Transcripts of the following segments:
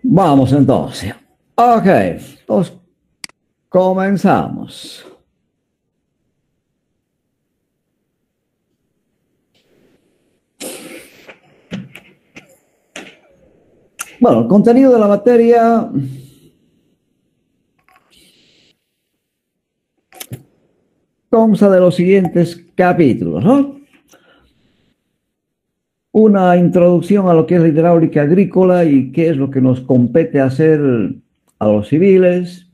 Vamos entonces. Ok, pues comenzamos. Bueno, el contenido de la materia consta de los siguientes capítulos, ¿no? Una introducción a lo que es la hidráulica agrícola y qué es lo que nos compete hacer a los civiles.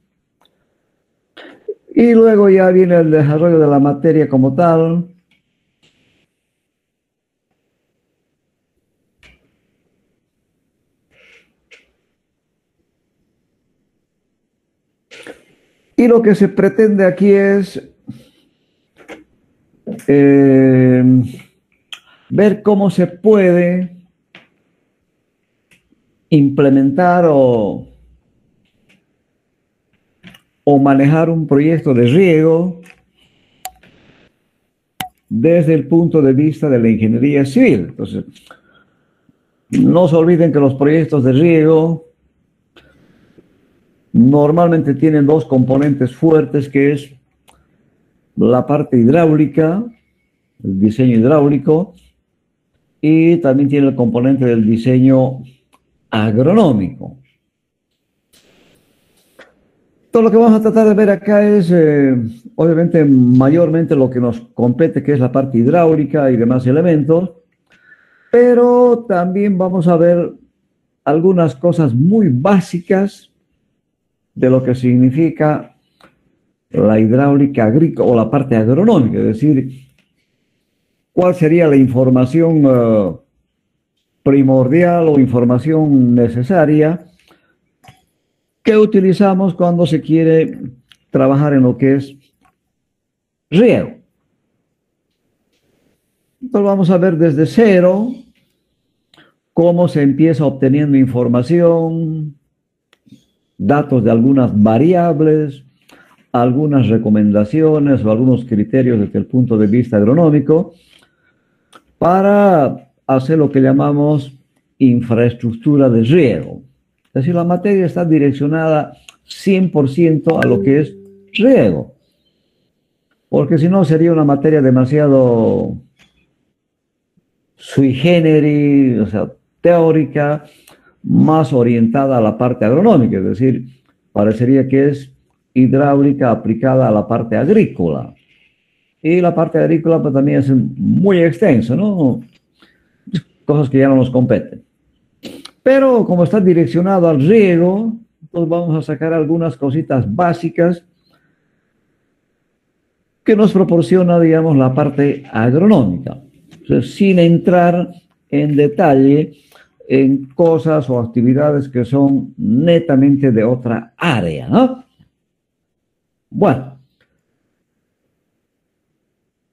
Y luego ya viene el desarrollo de la materia como tal. Y lo que se pretende aquí es eh, ver cómo se puede implementar o manejar un proyecto de riego desde el punto de vista de la ingeniería civil. Entonces, no se olviden que los proyectos de riego normalmente tienen dos componentes fuertes, que es la parte hidráulica, el diseño hidráulico, y también tiene el componente del diseño agronómico. Todo lo que vamos a tratar de ver acá es, obviamente, mayormente lo que nos compete, que es la parte hidráulica y demás elementos, pero también vamos a ver algunas cosas muy básicas de lo que significa la hidráulica agrícola o la parte agronómica, es decir, cuál sería la información primordial o información necesaria que utilizamos cuando se quiere trabajar en lo que es riego. Entonces vamos a ver desde cero cómo se empieza obteniendo información, datos de algunas variables, algunas recomendaciones o algunos criterios desde el punto de vista agronómico para hacer lo que llamamos infraestructura de riego. Es decir, la materia está direccionada 100% a lo que es riego, porque si no sería una materia demasiado sui generis, o sea, teórica, más orientada a la parte agronómica, es decir, parecería que es hidráulica aplicada a la parte agrícola. Y la parte agrícola pues, también es muy extensa, ¿no? Cosas que ya no nos competen. Pero como está direccionado al riego, pues vamos a sacar algunas cositas básicas que nos proporciona, digamos, la parte agronómica, o sea, sin entrar en detalle en cosas o actividades que son netamente de otra área, ¿no? Bueno,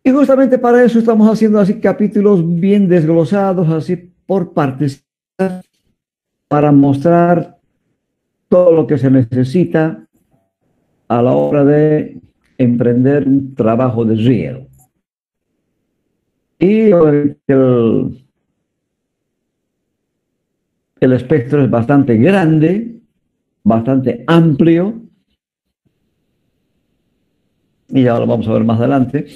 y justamente para eso estamos haciendo así capítulos bien desglosados, así por partes, para mostrar todo lo que se necesita a la hora de emprender un trabajo de riego. Y el espectro es bastante grande, bastante amplio, y ya lo vamos a ver más adelante.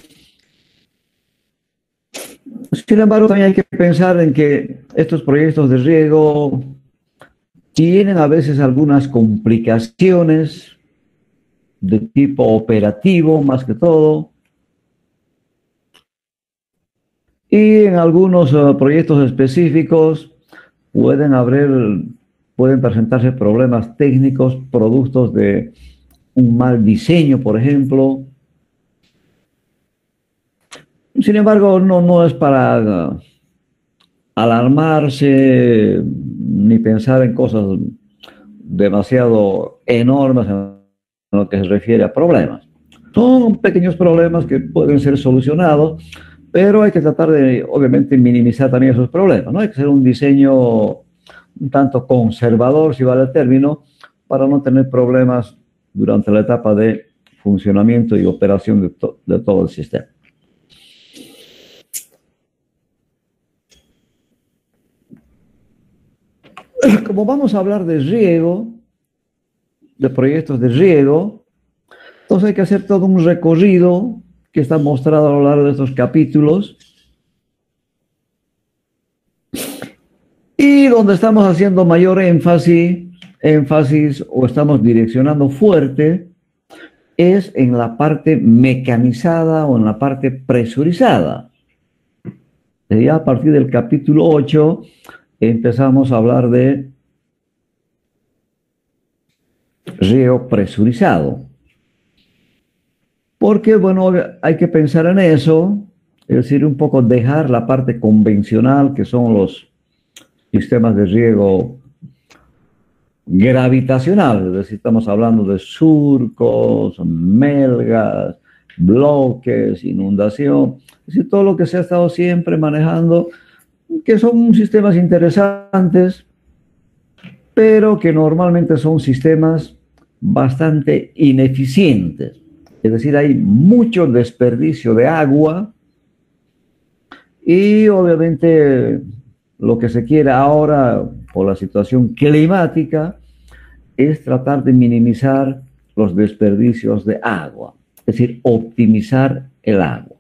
Sin embargo, también hay que pensar en que estos proyectos de riego tienen a veces algunas complicaciones de tipo operativo, más que todo, y en algunos proyectos específicos pueden pueden presentarse problemas técnicos, productos de un mal diseño, por ejemplo. Sin embargo, no es para alarmarse ni pensar en cosas demasiado enormes en lo que se refiere a problemas. Son pequeños problemas que pueden ser solucionados, pero hay que tratar de, obviamente, minimizar también esos problemas, ¿no? Hay que hacer un diseño un tanto conservador, si vale el término, para no tener problemas durante la etapa de funcionamiento y operación de todo el sistema. Como vamos a hablar de riego, de proyectos de riego, entonces hay que hacer todo un recorrido que está mostrado a lo largo de estos capítulos y donde estamos haciendo mayor énfasis o estamos direccionando fuerte es en la parte mecanizada o en la parte presurizada. Ya a partir del capítulo 8 empezamos a hablar de riego presurizado. Porque, bueno, hay que pensar en eso, es decir, un poco dejar la parte convencional, que son los sistemas de riego gravitacional, es decir, estamos hablando de surcos, melgas, bloques, inundación, es decir, todo lo que se ha estado siempre manejando, que son sistemas interesantes, pero que normalmente son sistemas bastante ineficientes. Es decir, hay mucho desperdicio de agua y obviamente lo que se quiere ahora por la situación climática es tratar de minimizar los desperdicios de agua, es decir, optimizar el agua.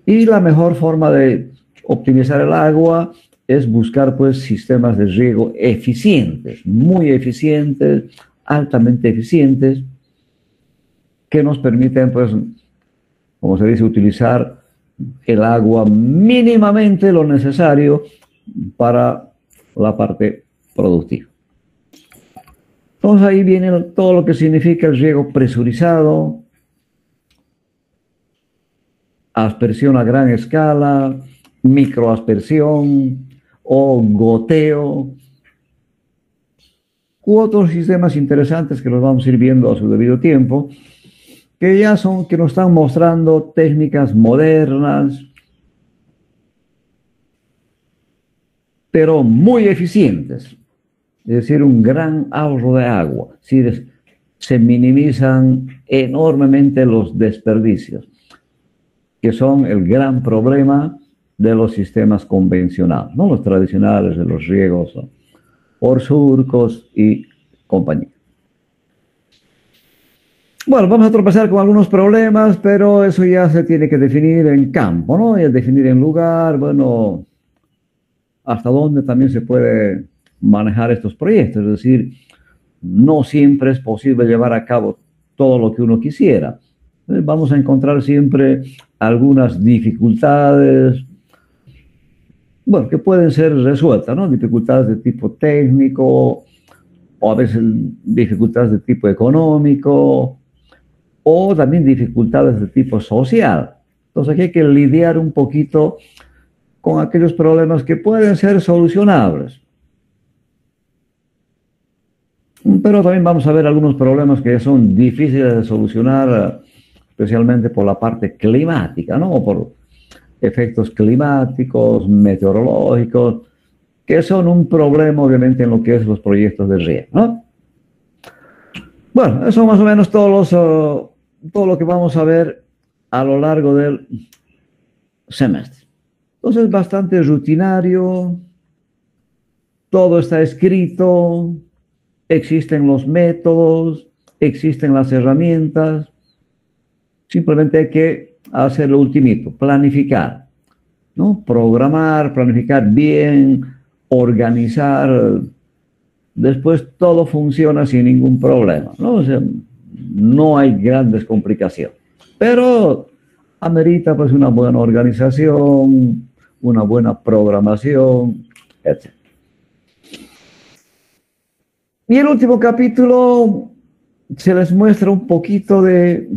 Y la mejor forma de optimizar el agua es buscar pues sistemas de riego eficientes, muy eficientes, altamente eficientes, que nos permiten pues, como se dice, utilizar el agua mínimamente lo necesario para la parte productiva. Entonces ahí viene todo lo que significa el riego presurizado, aspersión a gran escala, microaspersión o goteo, u otros sistemas interesantes que los vamos a ir viendo a su debido tiempo, que ya son, que nos están mostrando técnicas modernas, pero muy eficientes, es decir, un gran ahorro de agua, es decir, se minimizan enormemente los desperdicios, que son el gran problema de los sistemas convencionales, ¿no? Los tradicionales de los riegos, ¿no? Por surcos y compañía. Bueno, vamos a tropezar con algunos problemas, pero eso ya se tiene que definir en campo, ¿no? Y definir en lugar, bueno, hasta dónde también se puede manejar estos proyectos. Es decir, no siempre es posible llevar a cabo todo lo que uno quisiera. Vamos a encontrar siempre algunas dificultades, bueno, que pueden ser resueltas, ¿no? Dificultades de tipo técnico, o a veces dificultades de tipo económico, o también dificultades de tipo social. Entonces aquí hay que lidiar un poquito con aquellos problemas que pueden ser solucionables. Pero también vamos a ver algunos problemas que son difíciles de solucionar, especialmente por la parte climática, ¿no? O por efectos climáticos, meteorológicos, que son un problema obviamente en lo que es los proyectos de riego, ¿no? Bueno, eso más o menos todo lo que vamos a ver a lo largo del semestre. Entonces, bastante rutinario, todo está escrito, existen los métodos, existen las herramientas, simplemente hay que hacer lo ultimito, planificar, ¿no? Programar, planificar bien, organizar, después todo funciona sin ningún problema, ¿no? O sea, no hay grandes complicaciones, pero amerita pues una buena organización, una buena programación, etc. Y el último capítulo se les muestra un poquito de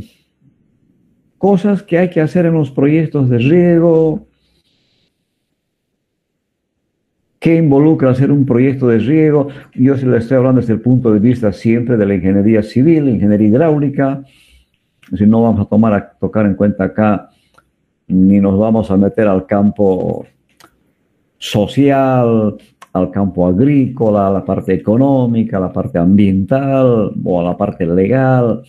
cosas que hay que hacer en los proyectos de riego, qué involucra hacer un proyecto de riego. Yo se les estoy hablando desde el punto de vista siempre de la ingeniería civil, ingeniería hidráulica. Si no vamos a tocar en cuenta acá, ni nos vamos a meter al campo social, al campo agrícola, a la parte económica, a la parte ambiental o a la parte legal,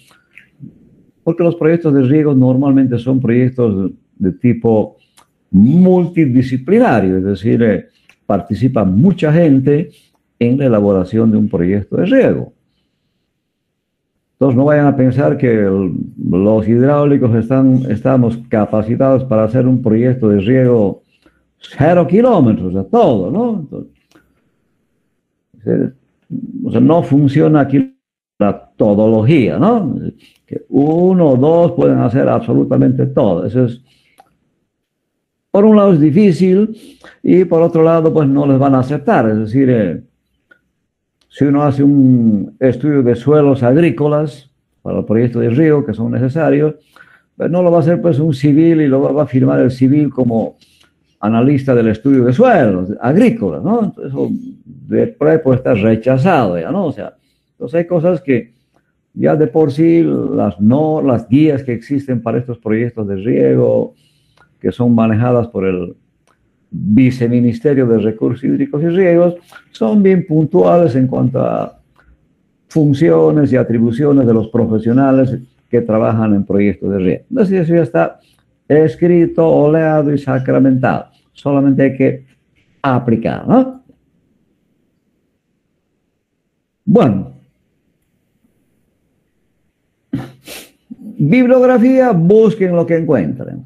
porque los proyectos de riego normalmente son proyectos de tipo multidisciplinario, es decir, participa mucha gente en la elaboración de un proyecto de riego. Entonces no vayan a pensar que los hidráulicos estamos capacitados para hacer un proyecto de riego 0 kilómetros, o sea, todo, ¿no? Entonces, o sea, no funciona aquí la todología, ¿no? Que uno o dos pueden hacer absolutamente todo. Eso es, por un lado es difícil y por otro lado pues no les van a aceptar. Es decir, si uno hace un estudio de suelos agrícolas para el proyecto de río que son necesarios, pues no lo va a hacer pues un civil y lo va a firmar el civil como analista del estudio de suelos agrícolas, ¿no? Entonces eso de prueba puede estar rechazado ya, ¿no? O sea, entonces hay cosas que ya de por sí las guías que existen para estos proyectos de riego, que son manejadas por el Viceministerio de Recursos Hídricos y Riegos, son bien puntuales en cuanto a funciones y atribuciones de los profesionales que trabajan en proyectos de riego. Entonces eso ya está escrito, oleado y sacramentado. Solamente hay que aplicar, ¿no? Bueno, bibliografía, busquen lo que encuentren.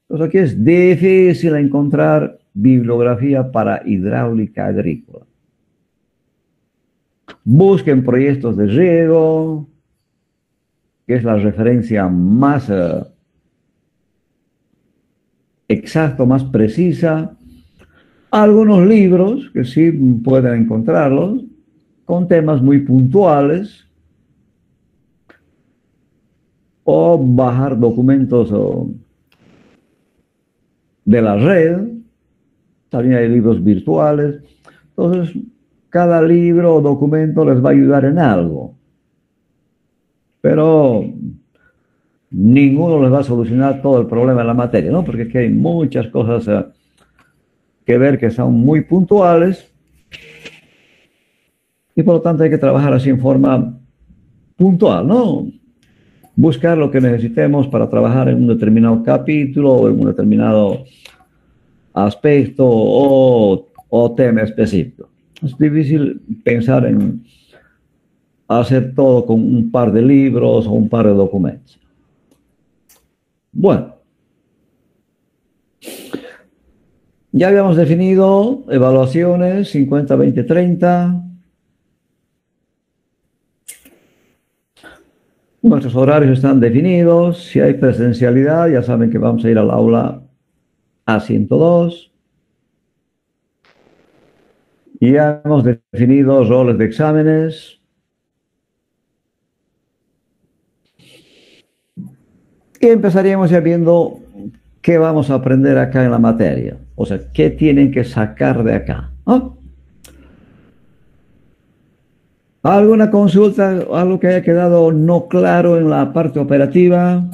Entonces aquí es difícil encontrar bibliografía para hidráulica agrícola. Busquen proyectos de riego, que es la referencia más exacta, más precisa. Algunos libros, que sí pueden encontrarlos, con temas muy puntuales, o bajar documentos de la red. También hay libros virtuales. Entonces, cada libro o documento les va a ayudar en algo. Pero ninguno les va a solucionar todo el problema de la materia, ¿no? Porque aquí hay muchas cosas que ver que son muy puntuales y por lo tanto hay que trabajar así en forma puntual, ¿no? Buscar lo que necesitemos para trabajar en un determinado capítulo o en un determinado aspecto o tema específico. Es difícil pensar en hacer todo con un par de libros o un par de documentos. Bueno, ya habíamos definido evaluaciones 50, 20, 30. Nuestros horarios están definidos. Si hay presencialidad, ya saben que vamos a ir al aula A102. Ya hemos definido roles de exámenes. Y empezaríamos ya viendo qué vamos a aprender acá en la materia. O sea, qué tienen que sacar de acá, ¿no? ¿Alguna consulta, algo que haya quedado no claro en la parte operativa?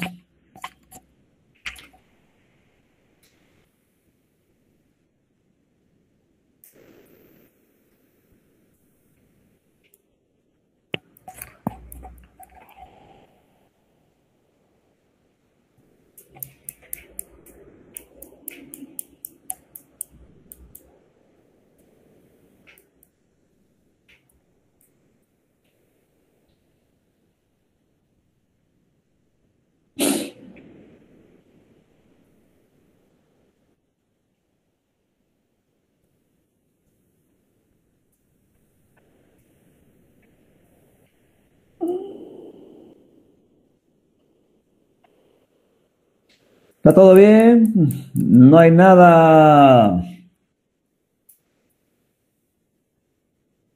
¿Está todo bien? No hay nada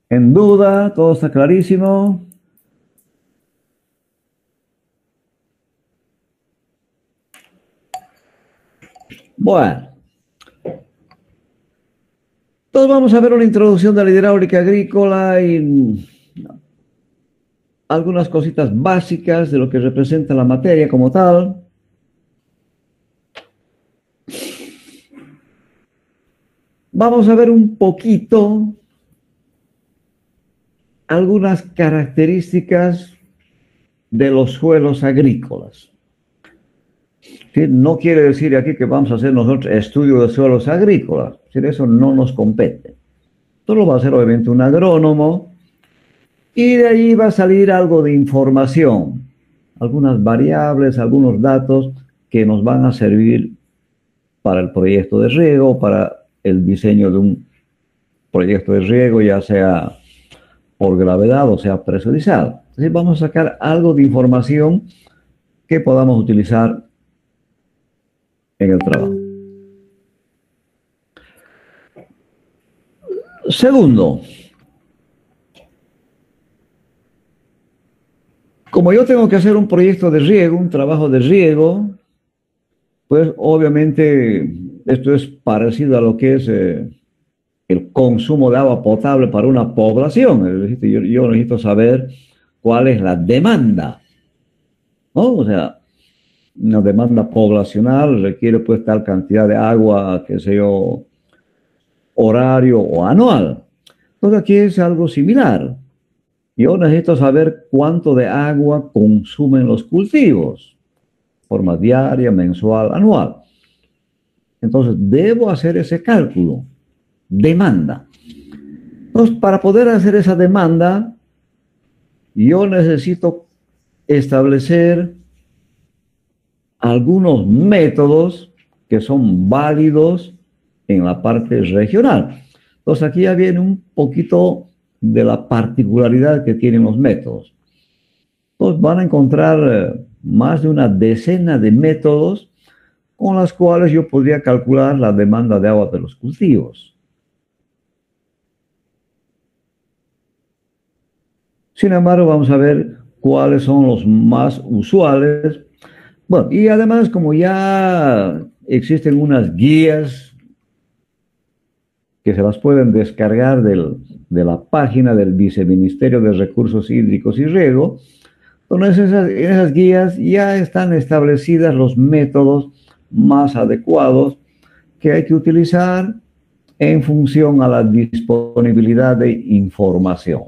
en duda, todo está clarísimo. Bueno, entonces vamos a ver una introducción de la hidráulica agrícola y algunas cositas básicas de lo que representa la materia como tal. Vamos a ver un poquito algunas características de los suelos agrícolas. ¿Sí? No quiere decir aquí que vamos a hacer nosotros estudio de suelos agrícolas, eso no nos compete. Esto lo va a hacer obviamente un agrónomo y de ahí va a salir algo de información, algunas variables, algunos datos que nos van a servir para el proyecto de riego, para el diseño de un proyecto de riego, ya sea por gravedad o sea presurizado. Entonces vamos a sacar algo de información que podamos utilizar en el trabajo. Segundo, como yo tengo que hacer un proyecto de riego, un trabajo de riego, pues obviamente esto es parecido a lo que es el consumo de agua potable para una población. Es decir, yo necesito saber cuál es la demanda, ¿no? O sea, una demanda poblacional requiere pues tal cantidad de agua, qué sé yo, horario o anual. Entonces aquí es algo similar. Yo necesito saber cuánto de agua consumen los cultivos, forma diaria, mensual, anual. Entonces debo hacer ese cálculo, demanda. Entonces, para poder hacer esa demanda, yo necesito establecer algunos métodos que son válidos en la parte regional. Entonces aquí ya viene un poquito de la particularidad que tienen los métodos. Entonces van a encontrar más de una decena de métodos con las cuales yo podría calcular la demanda de agua de los cultivos. Sin embargo, vamos a ver cuáles son los más usuales. Bueno, y además, como ya existen unas guías que se las pueden descargar de la página del Viceministerio de Recursos Hídricos y Riego, entonces en esas guías ya están establecidos los métodos más adecuados que hay que utilizar en función a la disponibilidad de información.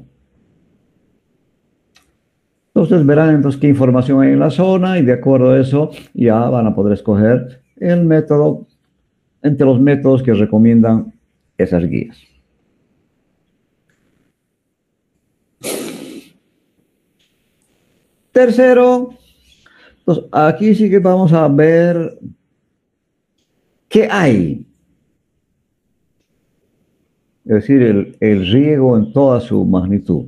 Ustedes verán entonces qué información hay en la zona y de acuerdo a eso ya van a poder escoger el método entre los métodos que recomiendan esas guías. Tercero, entonces aquí sí que vamos a ver qué hay. Es decir, el riego en toda su magnitud.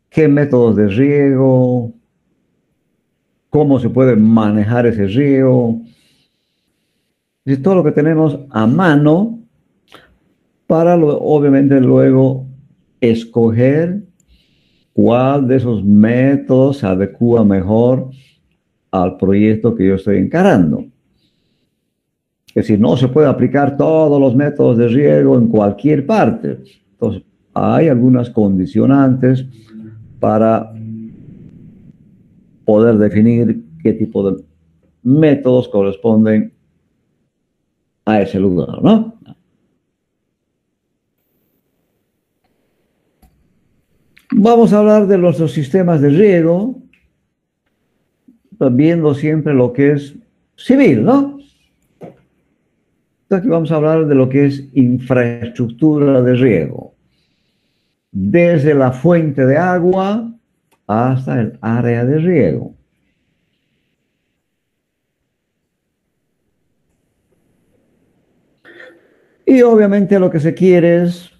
¿Qué métodos de riego? ¿Cómo se puede manejar ese riego? Es todo lo que tenemos a mano para, obviamente, luego escoger cuál de esos métodos se adecua mejor al proyecto que yo estoy encarando. Es decir, no se puede aplicar todos los métodos de riego en cualquier parte. Entonces, hay algunas condicionantes para poder definir qué tipo de métodos corresponden a ese lugar, ¿no? Vamos a hablar de los sistemas de riego, viendo siempre lo que es civil, ¿no? Entonces aquí vamos a hablar de lo que es infraestructura de riego, desde la fuente de agua hasta el área de riego. Y obviamente lo que se quiere es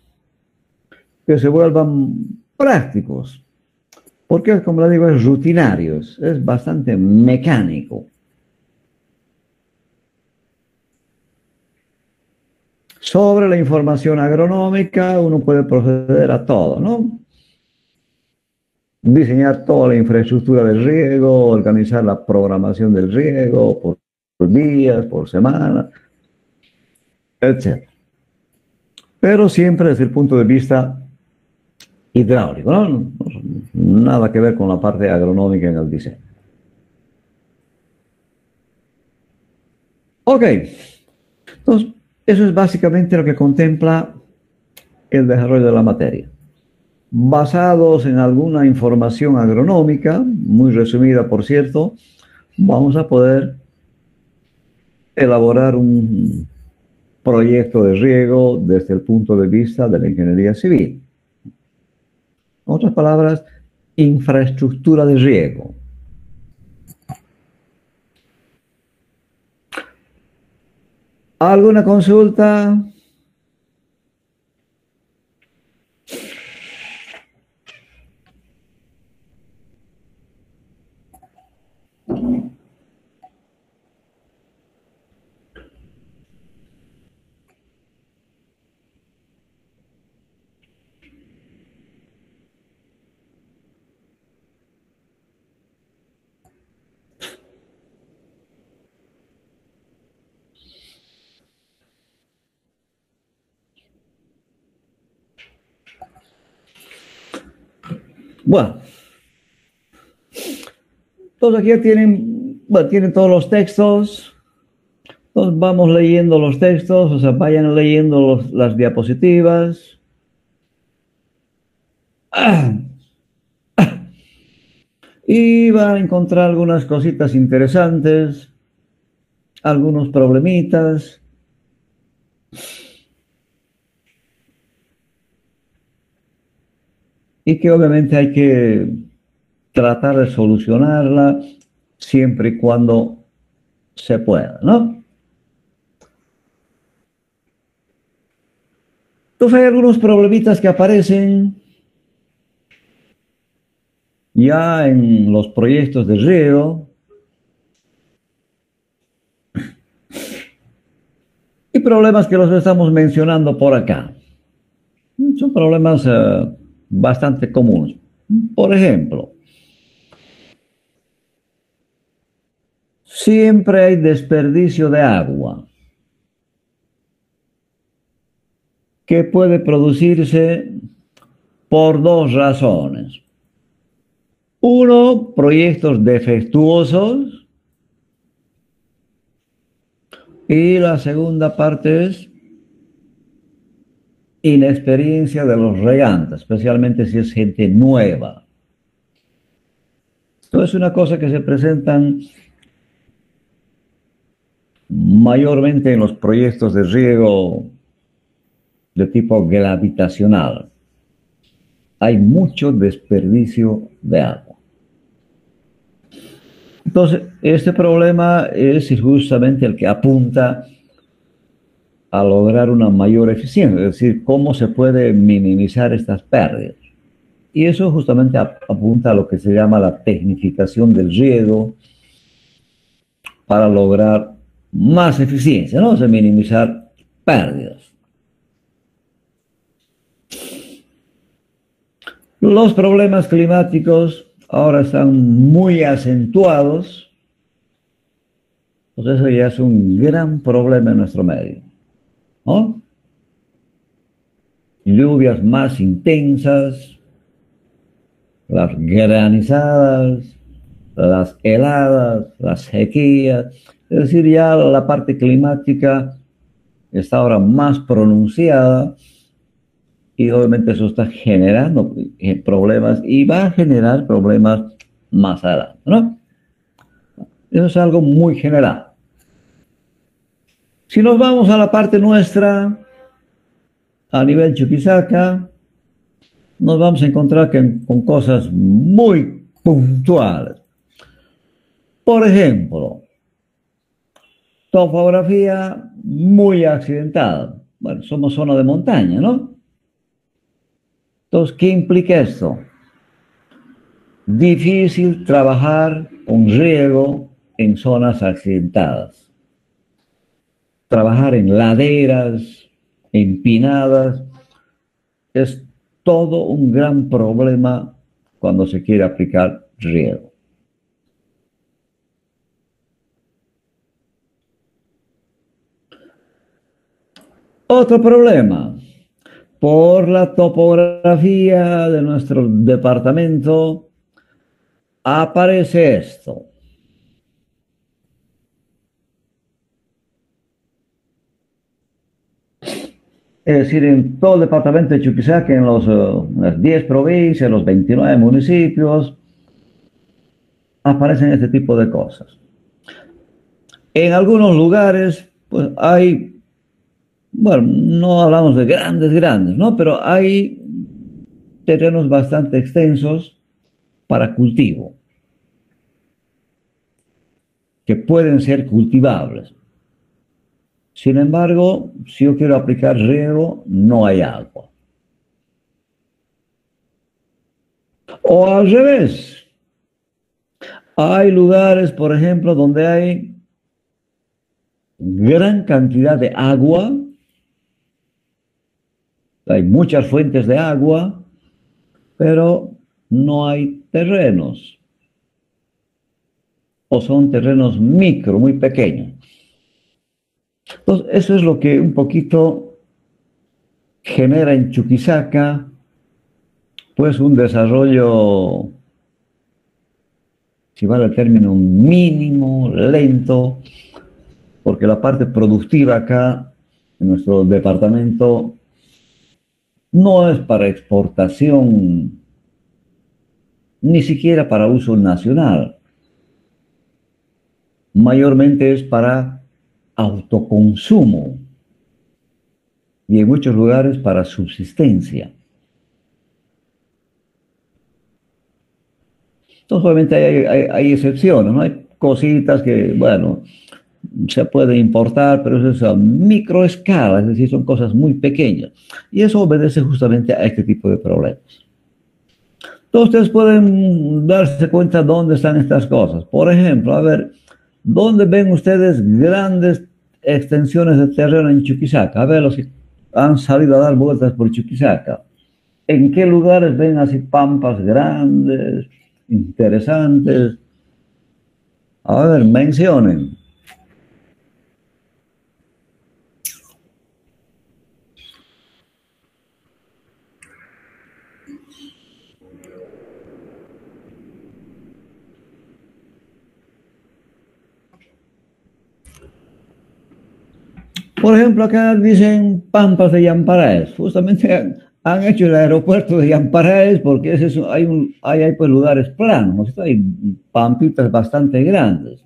que se vuelvan prácticos, porque como les digo, es rutinario, es bastante mecánico. Sobre la información agronómica, uno puede proceder a todo, ¿no? Diseñar toda la infraestructura del riego, organizar la programación del riego por días, por semana, etc. Pero siempre desde el punto de vista hidráulico, ¿no? Nada que ver con la parte agronómica en el diseño. Ok, entonces eso es básicamente lo que contempla el desarrollo de la materia. Basados en alguna información agronómica, muy resumida por cierto, vamos a poder elaborar un proyecto de riego desde el punto de vista de la ingeniería civil. En otras palabras, infraestructura de riego. ¿Alguna consulta? Bueno, todos aquí ya tienen, bueno, tienen todos los textos. Entonces vamos leyendo los textos, o sea, vayan leyendo las diapositivas. Y van a encontrar algunas cositas interesantes, algunos problemitas. Y que obviamente hay que tratar de solucionarla siempre y cuando se pueda, ¿no? Entonces hay algunos problemitas que aparecen ya en los proyectos de riego y problemas que los estamos mencionando por acá. Son problemas bastante comunes. Por ejemplo, siempre hay desperdicio de agua que puede producirse por dos razones. Uno, proyectos defectuosos, y la segunda parte es inexperiencia de los regantes, especialmente si es gente nueva. Esto es una cosa que se presentan mayormente en los proyectos de riego de tipo gravitacional. Hay mucho desperdicio de agua. Entonces, este problema es justamente el que apunta a lograr una mayor eficiencia, es decir, cómo se puede minimizar estas pérdidas. Y eso justamente apunta a lo que se llama la tecnificación del riego para lograr más eficiencia, ¿no? O sea, minimizar pérdidas. Los problemas climáticos ahora están muy acentuados, pues eso ya es un gran problema en nuestro medio, ¿no? Lluvias más intensas, las granizadas, las heladas, las sequías, es decir, ya la parte climática está ahora más pronunciada y obviamente eso está generando problemas y va a generar problemas más adelante, ¿no? Eso es algo muy general. Si nos vamos a la parte nuestra, a nivel Chuquisaca, nos vamos a encontrar con cosas muy puntuales. Por ejemplo, topografía muy accidentada. Bueno, somos zona de montaña, ¿no? Entonces, ¿qué implica esto? Difícil trabajar con riego en zonas accidentadas. Trabajar en laderas, empinadas, es todo un gran problema cuando se quiere aplicar riego. Otro problema, por la topografía de nuestro departamento, aparece esto. Es decir, en todo el departamento de Chuquisaca, en las 10 provincias, los 29 municipios, aparecen este tipo de cosas. En algunos lugares, pues hay bueno, no hablamos de grandes, grandes, ¿no? Pero hay terrenos bastante extensos para cultivo, que pueden ser cultivables. Sin embargo, si yo quiero aplicar riego, no hay agua. O al revés, hay lugares, por ejemplo, donde hay gran cantidad de agua, hay muchas fuentes de agua, pero no hay terrenos, o son terrenos micro, muy pequeños. Entonces, eso es lo que un poquito genera en Chuquisaca, pues un desarrollo, si vale el término, mínimo, lento, porque la parte productiva acá, en nuestro departamento, no es para exportación, ni siquiera para uso nacional. Mayormente es para autoconsumo y en muchos lugares para subsistencia. Entonces, obviamente hay excepciones, ¿no? Hay cositas que, bueno, se puede importar, pero eso es a microescala, es decir, son cosas muy pequeñas. Y eso obedece justamente a este tipo de problemas. Entonces, ustedes pueden darse cuenta dónde están estas cosas. Por ejemplo, a ver, ¿dónde ven ustedes grandes extensiones de terreno en Chuquisaca? A ver, los que han salido a dar vueltas por Chuquisaca. ¿En qué lugares ven así pampas grandes, interesantes? A ver, mencionen. Por ejemplo, acá dicen Pampas de Yamparaes. Justamente han hecho el aeropuerto de Yamparaes porque hay pues lugares planos, ¿no? Hay pampitas bastante grandes.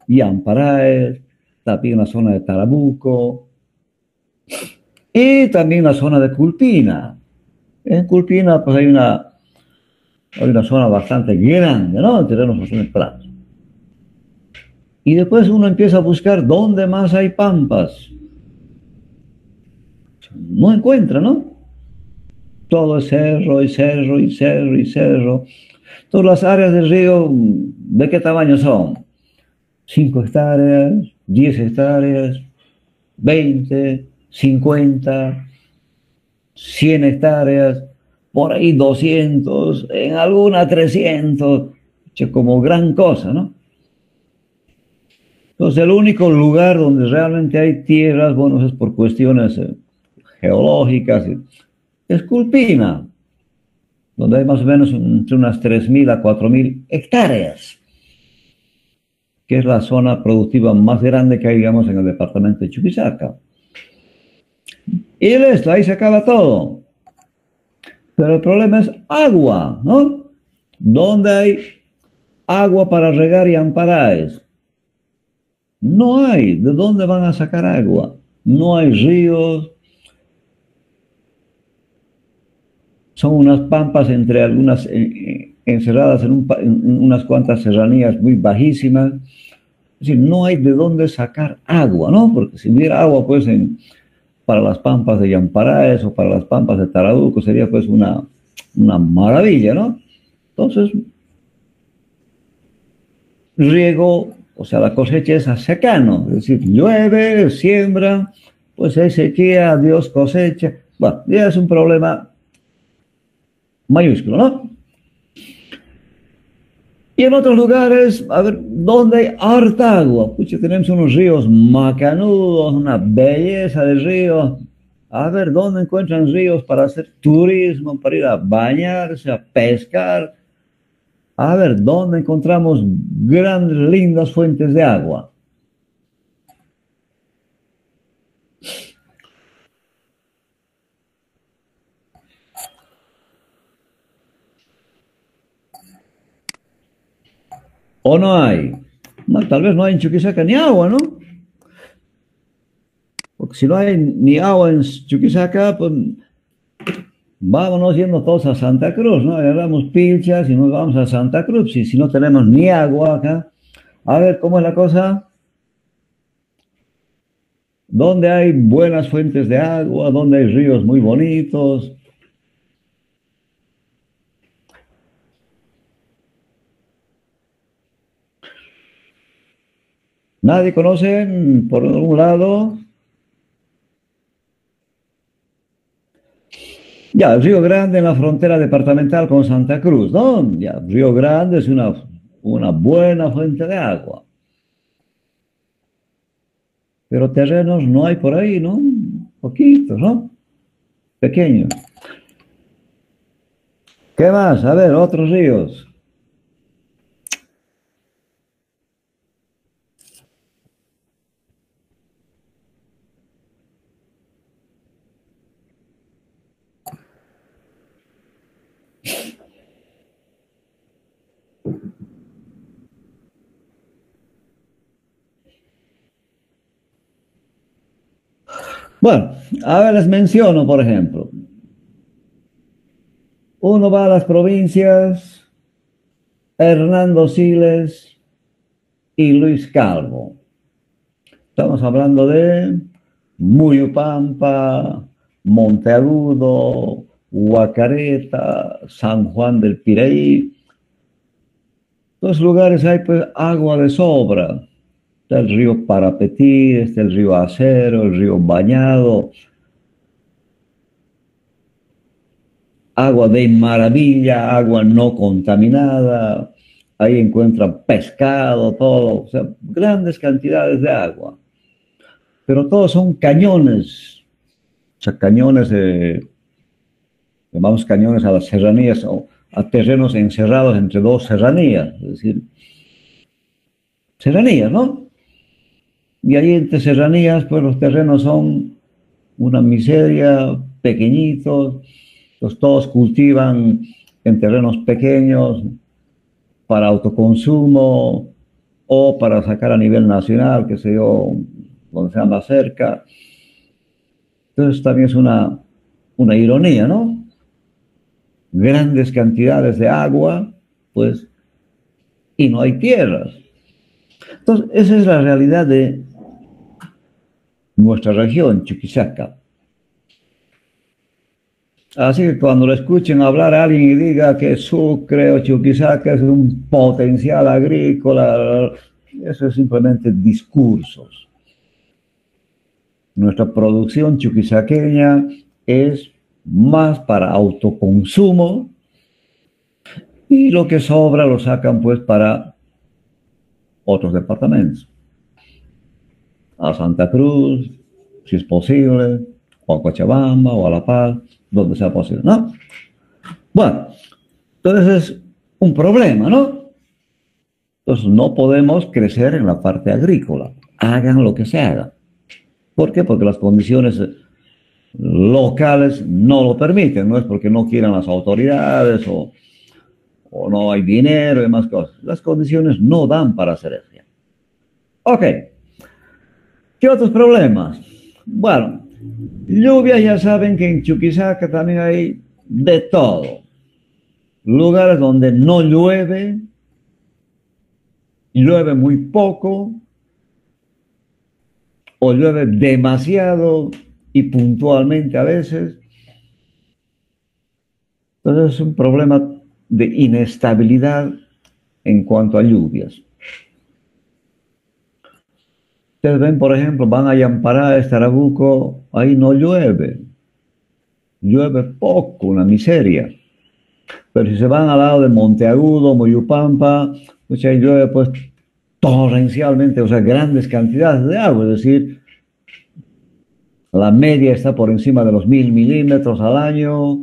Yamparaes, también la zona de Tarabuco y también la zona de Culpina. En Culpina pues hay una zona bastante grande, ¿no? Terrenos bastante planos. Y después uno empieza a buscar dónde más hay pampas. No encuentra, ¿no? Todo es cerro y cerro y cerro y cerro. Todas las áreas del río, ¿de qué tamaño son? 5 hectáreas, 10 hectáreas, 20, 50, 100 hectáreas, por ahí 200, en alguna 300, como gran cosa, ¿no? Entonces, el único lugar donde realmente hay tierras, bueno, es por cuestiones geológicas, es Culpina, donde hay más o menos entre unas 3.000 a 4.000 hectáreas, que es la zona productiva más grande que hay, digamos, en el departamento de Chuquisaca. Y listo, ahí se acaba todo. Pero el problema es agua, ¿no? ¿Dónde hay agua para regar y amparaes? No hay. ¿De dónde van a sacar agua? No hay ríos. Son unas pampas entre algunas encerradas en unas cuantas serranías muy bajísimas. Es decir, no hay de dónde sacar agua, ¿no? Porque si hubiera agua, pues para las pampas de Yamparaes o para las pampas de Tarabuco sería pues una maravilla, ¿no? Entonces, riego, o sea, la cosecha es a secano, es decir, llueve, siembra, pues hay sequía, Dios cosecha. Bueno, ya es un problema mayúsculo, ¿no? Y en otros lugares, a ver, ¿dónde hay harta agua? Pucha, tenemos unos ríos macanudos, una belleza de ríos. A ver, ¿dónde encuentran ríos para hacer turismo, para ir a bañarse, a pescar? A ver, ¿dónde encontramos grandes, lindas fuentes de agua? ¿O no hay? No, tal vez no hay en Chuquisaca ni agua, ¿no? Porque si no hay ni agua en Chuquisaca, pues vámonos yendo todos a Santa Cruz, ¿no? Agarramos pilchas y nos vamos a Santa Cruz. Y si no tenemos ni agua acá, a ver cómo es la cosa. ¿Dónde hay buenas fuentes de agua? ¿Dónde hay ríos muy bonitos? ¿Nadie conoce por algún lado? Ya, el Río Grande en la frontera departamental con Santa Cruz, ¿no? Ya, Río Grande es una buena fuente de agua. Pero terrenos no hay por ahí, ¿no? Poquitos, ¿no? Pequeños. ¿Qué más? A ver, otros ríos. Bueno, a ver, les menciono, por ejemplo. Uno va a las provincias, Hernando Siles y Luis Calvo. Estamos hablando de Muyupampa, Monteagudo, Guacareta, San Juan del Piraí. Los lugares hay pues agua de sobra. Está el río Parapetí, está el río Acero, el río Bañado, agua de maravilla, agua no contaminada. Ahí encuentran pescado, todo, o sea, grandes cantidades de agua. Pero todos son cañones, o sea, cañones, llamamos cañones a las serranías o a terrenos encerrados entre dos serranías, es decir, serranías, ¿no? Y ahí entre serranías, pues los terrenos son una miseria, pequeñitos, pues todos cultivan en terrenos pequeños para autoconsumo o para sacar a nivel nacional, que sé yo, donde sea más cerca. Entonces también es una ironía, ¿no? Grandes cantidades de agua, pues, y no hay tierras. Entonces, esa es la realidad de nuestra región, Chuquisaca. Así que cuando lo escuchen hablar a alguien y diga que Sucre o Chuquisaca es un potencial agrícola, eso es simplemente discursos. Nuestra producción chuquisaqueña es más para autoconsumo y lo que sobra lo sacan pues para otros departamentos. A Santa Cruz, si es posible, o a Cochabamba, o a La Paz, donde sea posible, ¿no? Bueno, entonces es un problema, ¿no? Entonces no podemos crecer en la parte agrícola, hagan lo que se haga. ¿Por qué? Porque las condiciones locales no lo permiten, no es porque no quieran las autoridades o no hay dinero y demás cosas. Las condiciones no dan para hacer eso. Ok, ¿qué otros problemas? Bueno, lluvias ya saben que en Chuquisaca también hay de todo. Lugares donde no llueve, llueve muy poco o llueve demasiado y puntualmente a veces. Entonces es un problema de inestabilidad en cuanto a lluvias. Ustedes ven, por ejemplo, van a Yampará, Estarabuco, ahí no llueve, llueve poco, una miseria. Pero si se van al lado de Monteagudo, Moyupampa, pues ahí llueve pues torrencialmente, o sea, grandes cantidades de agua, es decir, la media está por encima de los 1000 milímetros al año.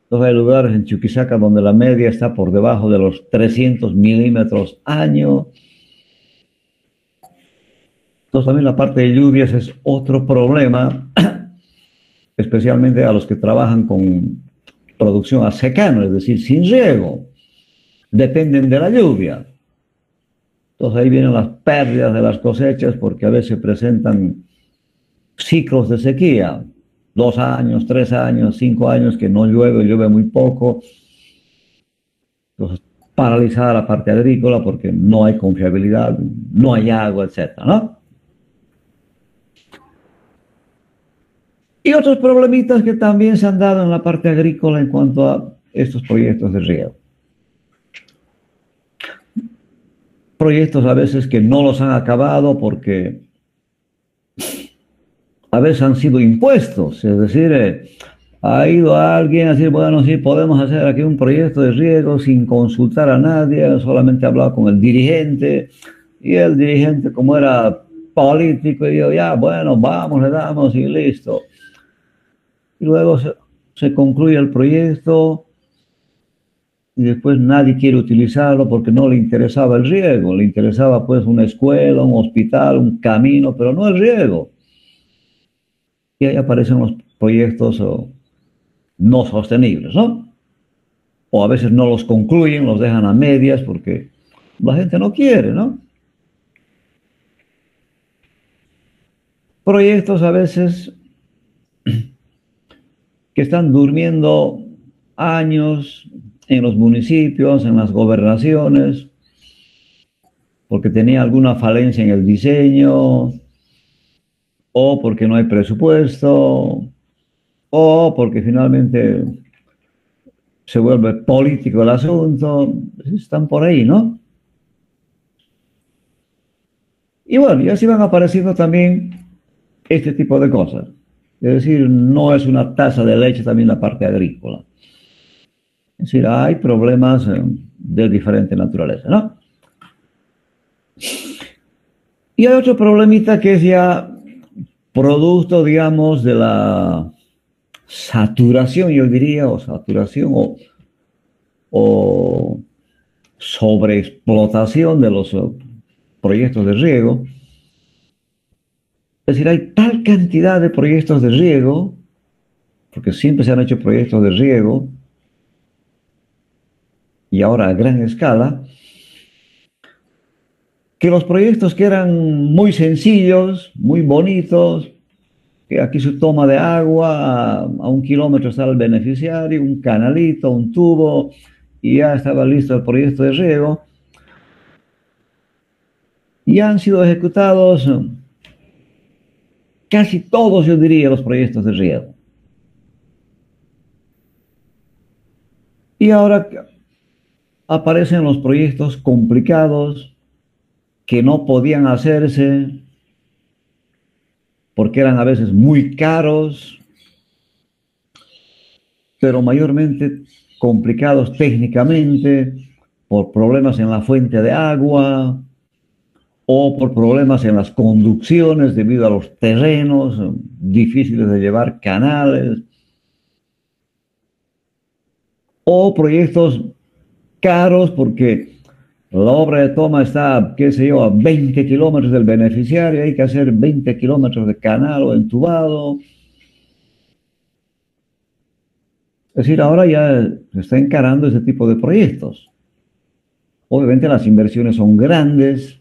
Entonces hay lugares en Chuquisaca donde la media está por debajo de los 300 milímetros año. Entonces también la parte de lluvias es otro problema, especialmente a los que trabajan con producción a secano, es decir, sin riego. Dependen de la lluvia. Entonces ahí vienen las pérdidas de las cosechas porque a veces presentan ciclos de sequía, 2 años, 3 años, 5 años que no llueve, llueve muy poco, entonces paralizada la parte agrícola porque no hay confiabilidad, no hay agua, etcétera, ¿no? Y otros problemitas que también se han dado en la parte agrícola en cuanto a estos proyectos de riego. Proyectos a veces que no los han acabado porque a veces han sido impuestos, es decir, ha ido alguien a decir, bueno, sí, podemos hacer aquí un proyecto de riego sin consultar a nadie, solamente hablaba con el dirigente, y el dirigente, como era político, y yo, ya, bueno, vamos, le damos y listo. Y luego se concluye el proyecto y después nadie quiere utilizarlo porque no le interesaba el riego, le interesaba pues una escuela, un hospital, un camino, pero no el riego. Y ahí aparecen los proyectos no sostenibles, ¿no? O a veces no los concluyen, los dejan a medias porque la gente no quiere, ¿no? Proyectos a veces que están durmiendo años en los municipios, en las gobernaciones, porque tenía alguna falencia en el diseño, o porque no hay presupuesto, o porque finalmente se vuelve político el asunto, están por ahí, ¿no? Y bueno, y así van apareciendo también este tipo de cosas. Es decir, no es una taza de leche también la parte agrícola. Es decir, hay problemas de diferente naturaleza, ¿no? Y hay otro problemita que es ya producto, digamos, de la saturación, yo diría, o saturación o sobreexplotación de los proyectos de riego. Es decir, hay tal cantidad de proyectos de riego, porque siempre se han hecho proyectos de riego, y ahora a gran escala, que los proyectos que eran muy sencillos, muy bonitos, que aquí se toma de agua, a 1 kilómetro está el beneficiario, un canalito, un tubo, y ya estaba listo el proyecto de riego, y han sido ejecutados casi todos, yo diría, los proyectos de riego. Y ahora aparecen los proyectos complicados que no podían hacerse porque eran a veces muy caros, pero mayormente complicados técnicamente por problemas en la fuente de agua o por problemas en las conducciones debido a los terrenos difíciles de llevar canales o proyectos caros porque la obra de toma está, qué sé yo, a 20 kilómetros del beneficiario, hay que hacer 20 kilómetros de canal o entubado. Es decir, ahora ya se está encarando ese tipo de proyectos. Obviamente las inversiones son grandes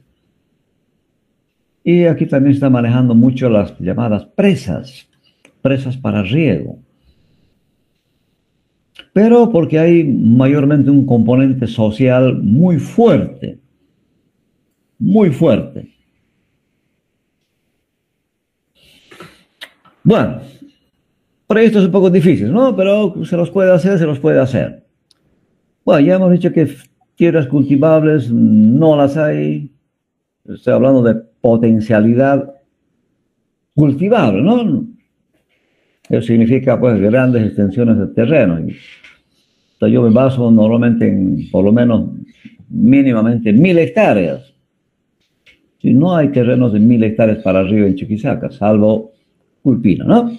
y aquí también se está manejando mucho las llamadas presas, presas para riego. Pero porque hay mayormente un componente social muy fuerte, muy fuerte. Bueno, proyectos un poco difíciles, ¿no? Pero se los puede hacer, se los puede hacer. Bueno, ya hemos dicho que tierras cultivables no las hay. Estoy hablando de potencialidad cultivable, ¿no? Eso significa pues grandes extensiones de terreno. Entonces yo me baso normalmente en por lo menos mínimamente 1.000 hectáreas. Si no hay terrenos de 1.000 hectáreas para arriba en Chuquisaca, salvo Culpina, ¿no?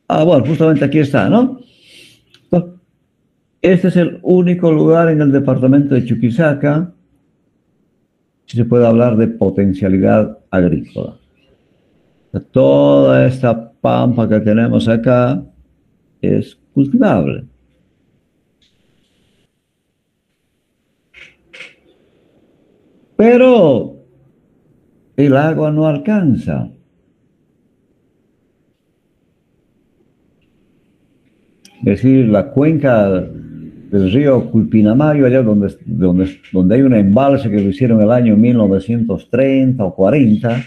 Ah, bueno, justamente aquí está, ¿no? Entonces, este es el único lugar en el departamento de Chuquisaca si se puede hablar de potencialidad agrícola. Toda esta pampa que tenemos acá es cultivable. Pero el agua no alcanza. Es decir, la cuenca del río Culpinamayo, allá donde hay un embalse que lo hicieron en el año 1930 o 40,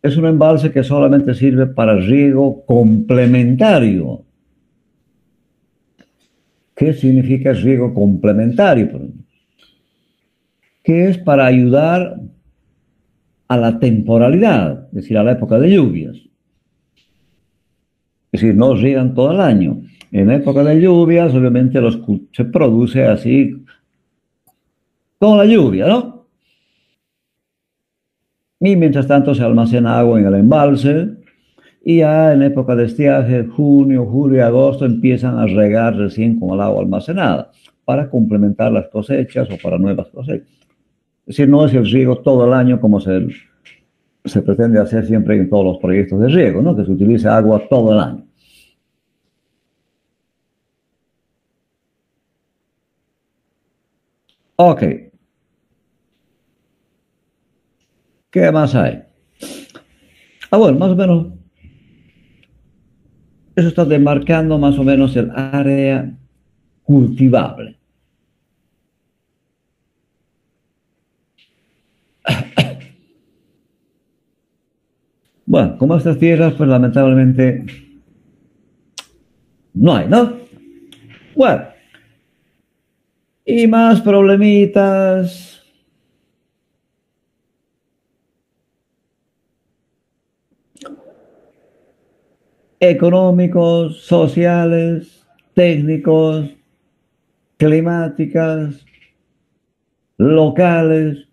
es un embalse que solamente sirve para riego complementario. ¿Qué significa riego complementario? Que es para ayudar a la temporalidad, es decir, a la época de lluvias. Es decir, no riegan todo el año. En época de lluvias, obviamente, se produce así con la lluvia, ¿no? Y mientras tanto se almacena agua en el embalse y ya en época de estiaje, junio, julio y agosto, empiezan a regar recién con el agua almacenada para complementar las cosechas o para nuevas cosechas. Es decir, no es el riego todo el año como se pretende hacer siempre en todos los proyectos de riego, ¿no? Que se utilice agua todo el año. Ok, ¿qué más hay? Bueno, más o menos, eso está demarcando más o menos el área cultivable. Bueno, como estas tierras, pues lamentablemente no hay, ¿no? Bueno, y más problemitas. Económicos, sociales, técnicos, climáticas, locales.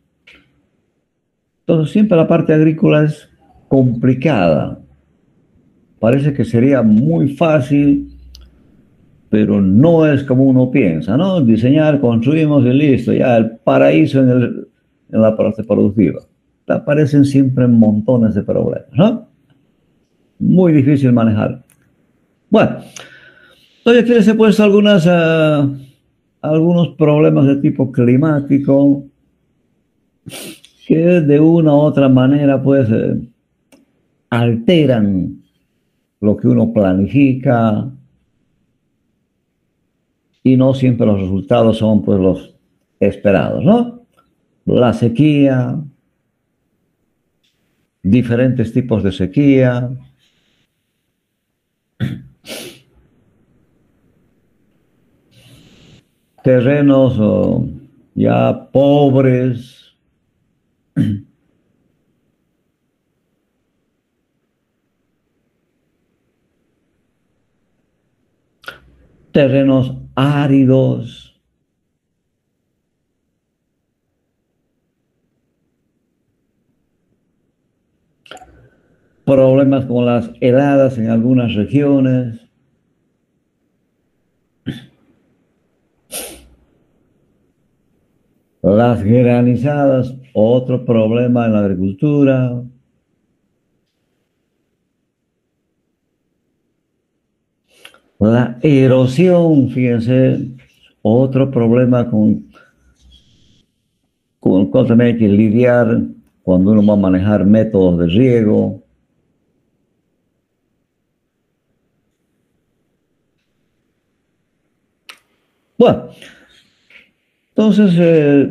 Entonces, siempre la parte agrícola es complicada. Parece que sería muy fácil, pero no es como uno piensa, ¿no? Diseñar, construimos y listo, ya el paraíso en la parte productiva. Aparecen siempre montones de problemas, ¿no? Muy difícil manejar. Bueno, entonces aquí les he puesto algunos problemas de tipo climático que de una u otra manera pues alteran lo que uno planifica y no siempre los resultados son pues los esperados, ¿no? La sequía, diferentes tipos de sequía, terrenos ya pobres, terrenos áridos, problemas con las heladas en algunas regiones, las granizadas, otro problema en la agricultura, la erosión, fíjense, otro problema con el cual también hay que lidiar cuando uno va a manejar métodos de riego. Bueno, entonces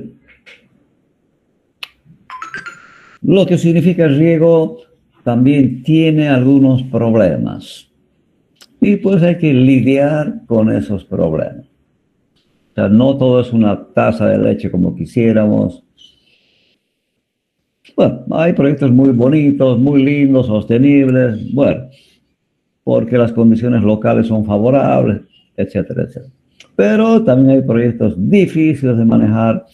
lo que significa riego también tiene algunos problemas y pues hay que lidiar con esos problemas. O sea, no todo es una taza de leche como quisiéramos. Bueno, hay proyectos muy bonitos, muy lindos, sostenibles, bueno, porque las condiciones locales son favorables, etcétera, etcétera. Pero también hay proyectos difíciles de manejar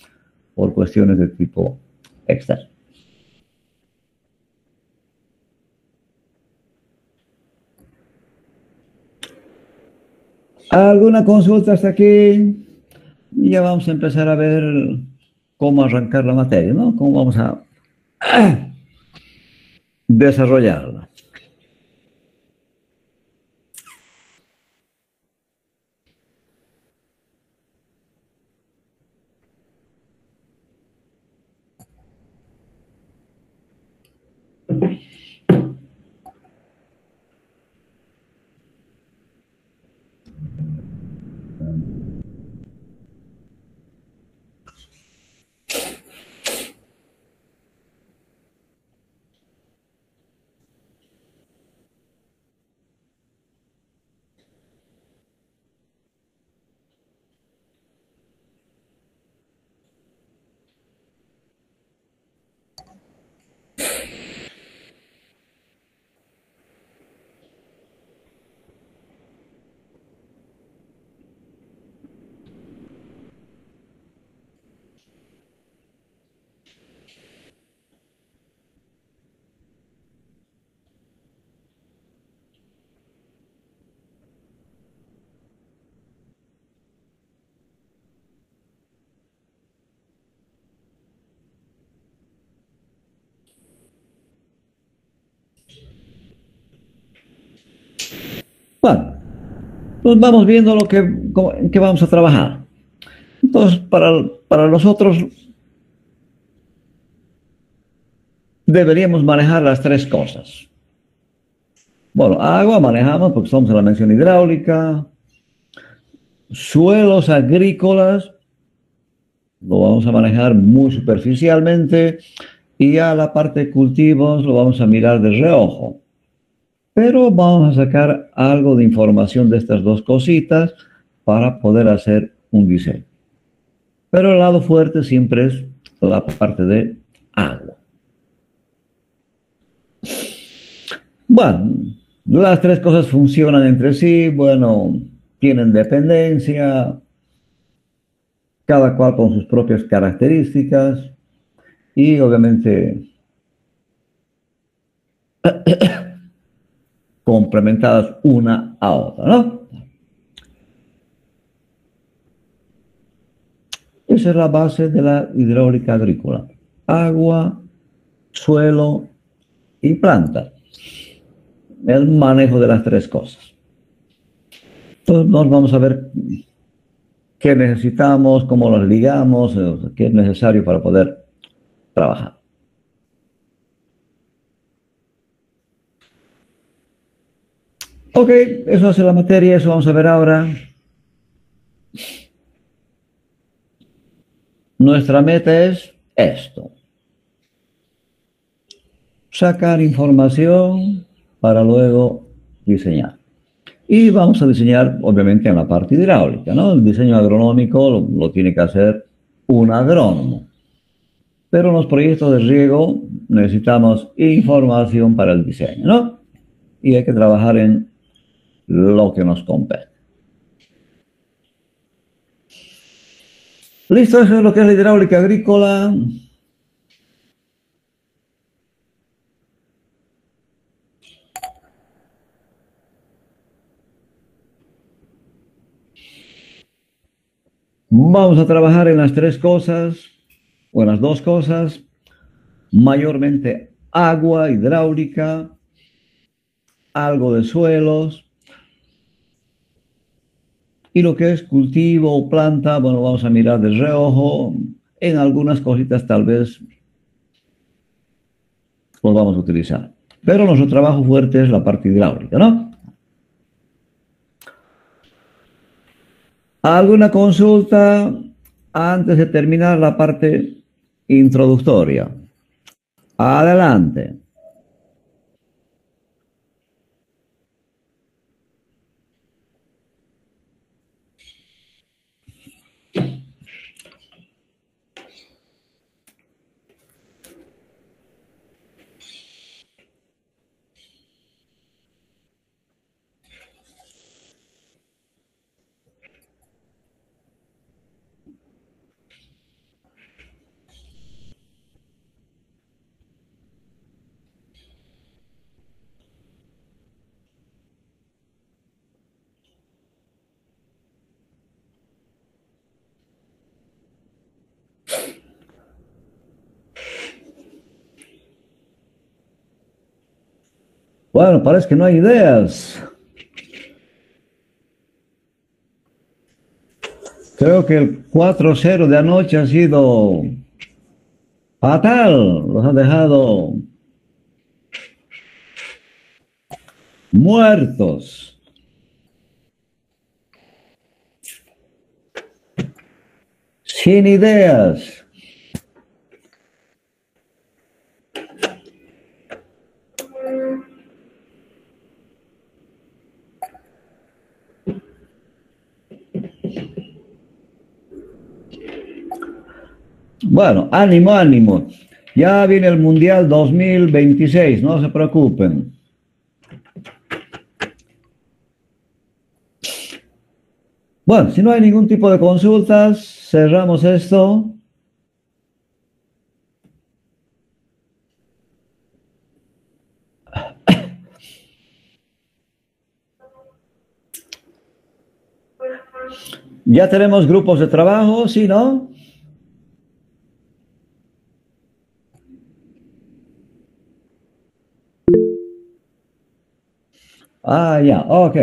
por cuestiones de tipo externo. ¿Alguna consulta hasta aquí? Y ya vamos a empezar a ver cómo arrancar la materia, ¿no? Cómo vamos a desarrollarla. Bueno, pues vamos viendo en qué vamos a trabajar. Entonces, para nosotros deberíamos manejar las tres cosas. Bueno, agua manejamos porque estamos en la mención hidráulica. Suelos agrícolas lo vamos a manejar muy superficialmente y ya la parte de cultivos lo vamos a mirar de reojo. Pero vamos a sacar algo de información de estas dos cositas para poder hacer un diseño. Pero el lado fuerte siempre es la parte de agua. Bueno, las tres cosas funcionan entre sí, bueno, tienen dependencia, cada cual con sus propias características y obviamente complementadas una a otra, ¿no? Esa es la base de la hidráulica agrícola. Agua, suelo y planta. El manejo de las tres cosas. Entonces nos vamos a ver qué necesitamos, cómo los ligamos, qué es necesario para poder trabajar. Ok, eso hace la materia, eso vamos a ver ahora. Nuestra meta es esto. Sacar información para luego diseñar. Y vamos a diseñar, obviamente, en la parte hidráulica, ¿no? El diseño agronómico lo tiene que hacer un agrónomo. Pero en los proyectos de riego necesitamos información para el diseño, ¿no? Y hay que trabajar en lo que nos compete. Listo, eso es lo que es la hidráulica agrícola. Vamos a trabajar en las tres cosas, o en las dos cosas, mayormente agua, hidráulica, algo de suelos, y lo que es cultivo o planta, bueno, vamos a mirar de reojo. En algunas cositas tal vez los vamos a utilizar. Pero nuestro trabajo fuerte es la parte hidráulica, ¿no? ¿Alguna consulta antes de terminar la parte introductoria? Adelante. Bueno, parece que no hay ideas. Creo que el 4-0 de anoche ha sido fatal. Los ha dejado muertos. Sin ideas. Bueno, ánimo, ánimo. Ya viene el Mundial 2026, no se preocupen. Bueno, si no hay ningún tipo de consultas, cerramos esto. Ya tenemos grupos de trabajo, ¿sí, no? Ah, ya, ok.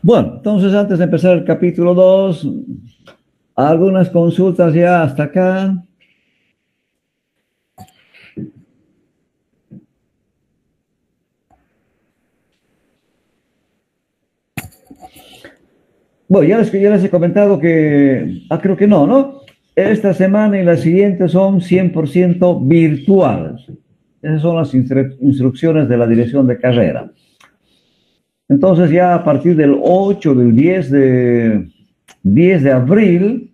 Bueno, entonces antes de empezar el capítulo 2, algunas consultas ya hasta acá. Bueno, ya les he comentado que, creo que no, ¿no? Esta semana y la siguiente son 100% virtuales. Esas son las instrucciones de la dirección de carrera. Entonces ya a partir del 8, del 10 de abril,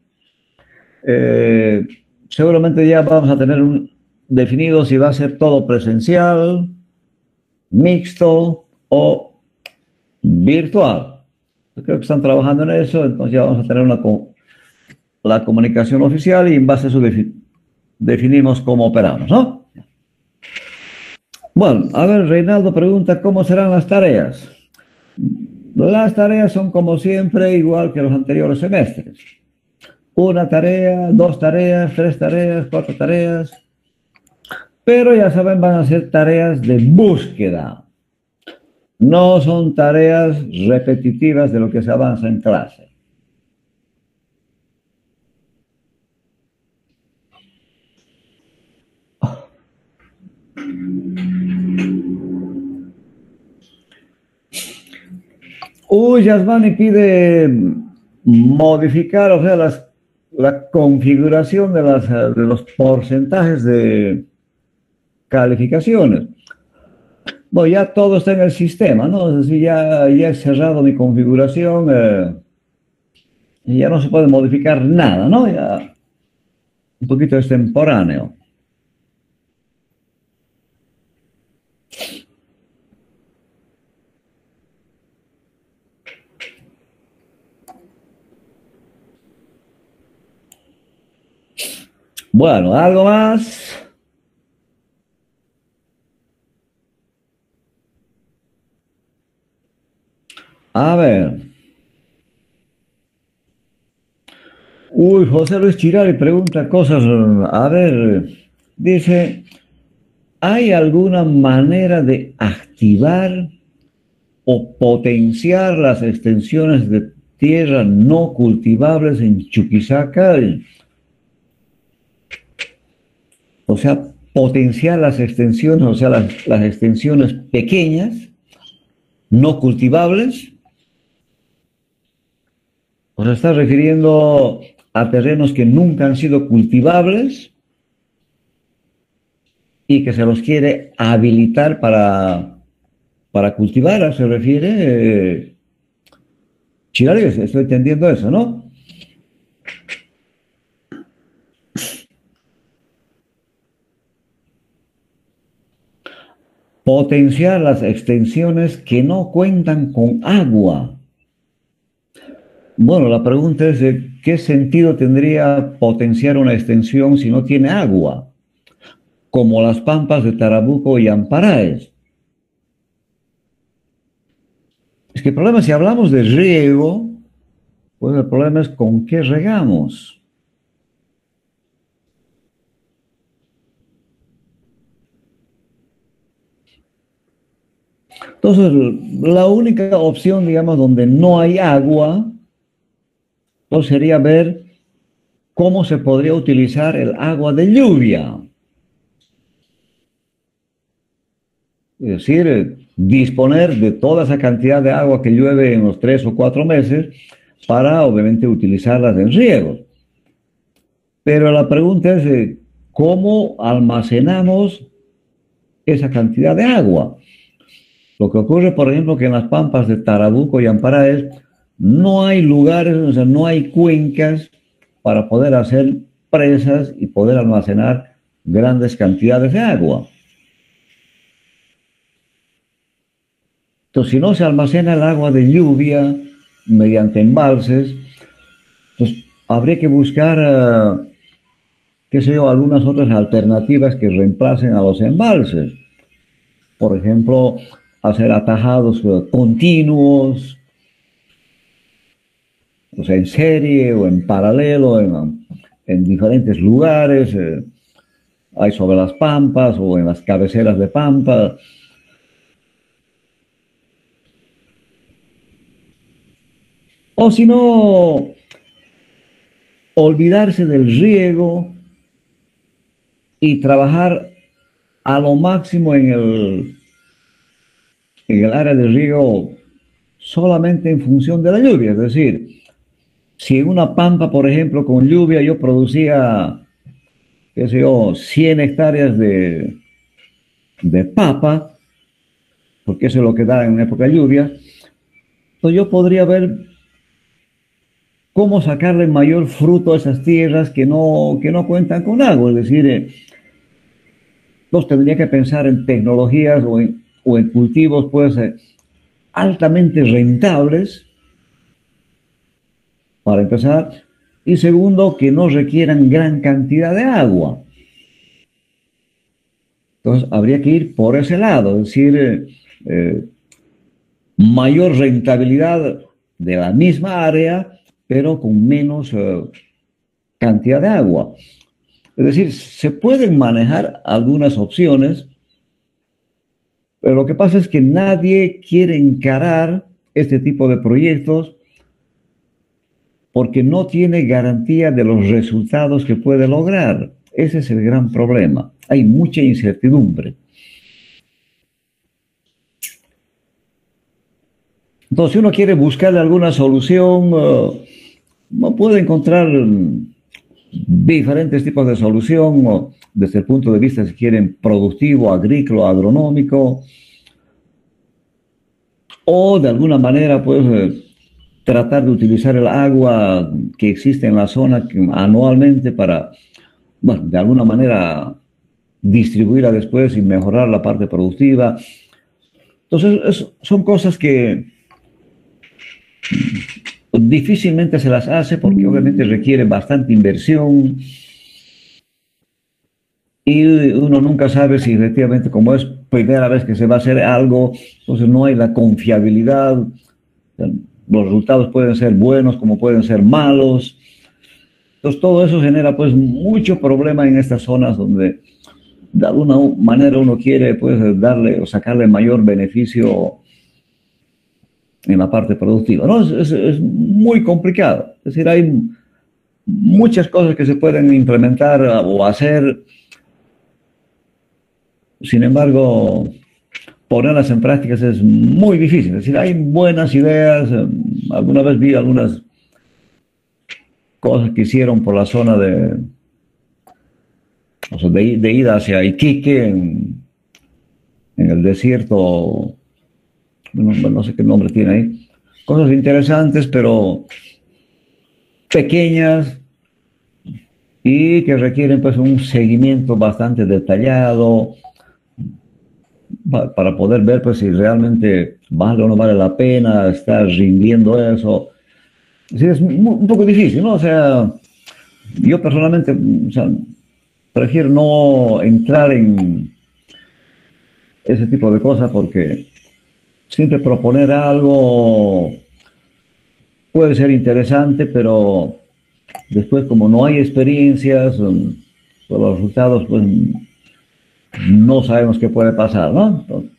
eh, seguramente ya vamos a tener definido si va a ser todo presencial, mixto o virtual. Yo creo que están trabajando en eso, entonces ya vamos a tener la comunicación oficial y en base a eso definimos cómo operamos, ¿no? Bueno, a ver, Reinaldo pregunta cómo serán las tareas. Las tareas son como siempre, igual que los anteriores semestres. Una tarea, dos tareas, tres tareas, cuatro tareas. Pero ya saben, van a ser tareas de búsqueda. No son tareas repetitivas de lo que se avanza en clase. Uy, Yasmani pide modificar, o sea, la configuración de los porcentajes de calificaciones. Bueno, ya todo está en el sistema, ¿no? Es decir, ya he cerrado mi configuración y ya no se puede modificar nada, ¿no? Ya un poquito extemporáneo. Bueno, ¿algo más? A ver. Uy, José Luis Chirari pregunta cosas. A ver, dice, ¿hay alguna manera de activar o potenciar las extensiones de tierra no cultivables en Chuquisaca? O sea, potenciar las extensiones, o sea, las extensiones pequeñas, no cultivables. ¿O se está refiriendo a terrenos que nunca han sido cultivables y que se los quiere habilitar para cultivar? ¿Se refiere? Chirari, estoy entendiendo eso, ¿no? Potenciar las extensiones que no cuentan con agua. Bueno, la pregunta es, ¿qué sentido tendría potenciar una extensión si no tiene agua? Como las pampas de Tarabuco y Amparaes. Es que el problema, si hablamos de riego, pues el problema es con qué regamos. Entonces, la única opción, digamos, donde no hay agua, pues sería ver cómo se podría utilizar el agua de lluvia. Es decir, disponer de toda esa cantidad de agua que llueve en los 3 o 4 meses para, obviamente, utilizarlas en riego. Pero la pregunta es, ¿cómo almacenamos esa cantidad de agua? Lo que ocurre, por ejemplo, que en las pampas de Tarabuco y Amparaes no hay lugares, o sea, no hay cuencas para poder hacer presas y poder almacenar grandes cantidades de agua. Entonces, si no se almacena el agua de lluvia mediante embalses, pues habría que buscar, qué sé yo, algunas otras alternativas que reemplacen a los embalses. Por ejemplo, hacer atajados continuos, o sea, en serie o en paralelo, en diferentes lugares, hay sobre las pampas o en las cabeceras de pampa. O si no, olvidarse del riego y trabajar a lo máximo en el área de riego solamente en función de la lluvia. Es decir, si en una pampa, por ejemplo, con lluvia yo producía, qué sé yo, 100 hectáreas de papa, porque eso es lo que da en época de lluvia, entonces yo podría ver cómo sacarle mayor fruto a esas tierras que no cuentan con agua. Es decir, entonces tendría que pensar en tecnologías o en cultivos pues, altamente rentables, para empezar, y segundo, que no requieran gran cantidad de agua. Entonces habría que ir por ese lado, es decir, eh, mayor rentabilidad de la misma área, pero con menos cantidad de agua. Es decir, se pueden manejar algunas opciones, pero lo que pasa es que nadie quiere encarar este tipo de proyectos porque no tiene garantía de los resultados que puede lograr. Ese es el gran problema. Hay mucha incertidumbre. Entonces, si uno quiere buscarle alguna solución, no puede encontrar diferentes tipos de solución, desde el punto de vista, si quieren, productivo, agrícola, agronómico, o de alguna manera, pues, tratar de utilizar el agua que existe en la zona anualmente para, bueno, de alguna manera distribuirla después y mejorar la parte productiva. Entonces, son cosas que difícilmente se las hace porque obviamente requiere bastante inversión y uno nunca sabe si efectivamente como es primera vez que se va a hacer algo, entonces no hay la confiabilidad, los resultados pueden ser buenos como pueden ser malos, entonces todo eso genera pues mucho problema en estas zonas donde de alguna manera uno quiere pues darle o sacarle mayor beneficio en la parte productiva, ¿no? Es muy complicado, es decir, hay muchas cosas que se pueden implementar o hacer, sin embargo, ponerlas en prácticas es muy difícil. Es decir, hay buenas ideas. Alguna vez vi algunas cosas que hicieron por la zona o sea, de ida hacia Iquique, en el desierto, no sé qué nombre tiene ahí. Cosas interesantes, pero pequeñas y que requieren pues un seguimiento bastante detallado para poder ver pues si realmente vale o no vale la pena, está rindiendo eso. Sí, es un poco difícil, ¿no? O sea, yo personalmente, o sea, prefiero no entrar en ese tipo de cosas porque siempre proponer algo puede ser interesante, pero después como no hay experiencias, pues los resultados, pues no sabemos qué puede pasar, ¿no? Entonces,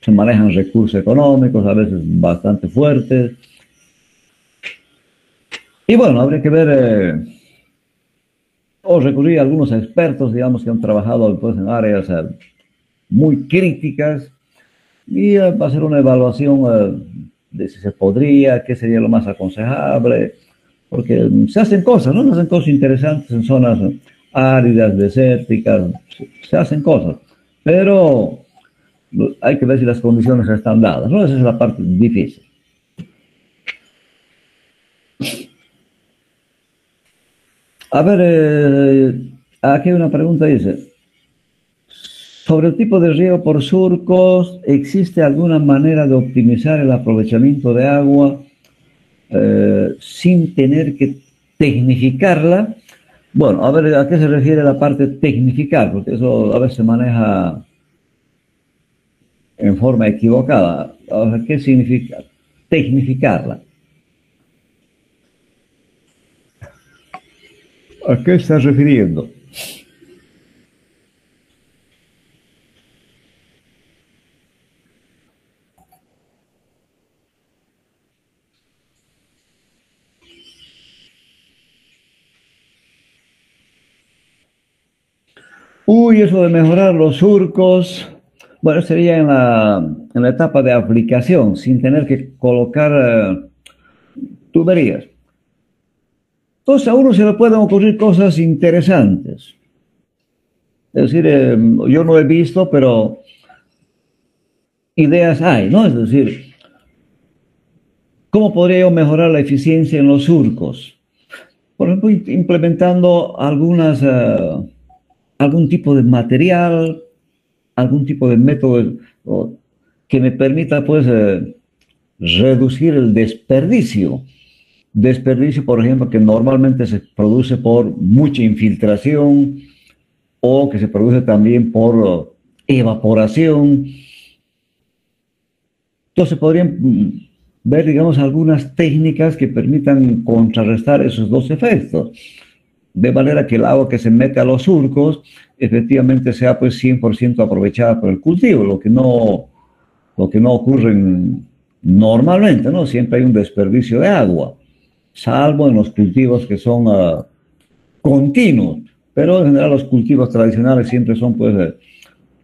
se manejan recursos económicos, a veces bastante fuertes. Y bueno, habría que ver o recurrir a algunos expertos, digamos, que han trabajado pues, en áreas muy críticas y hacer una evaluación de si se podría, qué sería lo más aconsejable, porque se hacen cosas, ¿no? Se hacen cosas interesantes en zonas áridas, desérticas, se hacen cosas, pero hay que ver si las condiciones están dadas, ¿no? Esa es la parte difícil. A ver, aquí hay una pregunta, dice, sobre el tipo de riego por surcos, ¿existe alguna manera de optimizar el aprovechamiento de agua sin tener que tecnificarla? Bueno, a ver, ¿a qué se refiere la parte tecnificar? Porque eso a veces se maneja en forma equivocada. A ver, ¿qué significa tecnificarla? ¿A qué estás refiriendo? Uy, eso de mejorar los surcos, bueno, sería en la etapa de aplicación, sin tener que colocar tuberías. Entonces a uno se le pueden ocurrir cosas interesantes. Es decir, yo no he visto, pero ideas hay, ¿no? Es decir, ¿cómo podría yo mejorar la eficiencia en los surcos? Por ejemplo, implementando algún tipo de material, algún tipo de método que me permita, pues, reducir el desperdicio. Desperdicio, por ejemplo, que normalmente se produce por mucha infiltración o que se produce también por evaporación. Entonces podrían ver, digamos, algunas técnicas que permitan contrarrestar esos dos efectos, de manera que el agua que se mete a los surcos efectivamente sea pues 100% aprovechada por el cultivo, lo que no ocurre normalmente, ¿no? Siempre hay un desperdicio de agua, salvo en los cultivos que son continuos, pero en general los cultivos tradicionales siempre son pues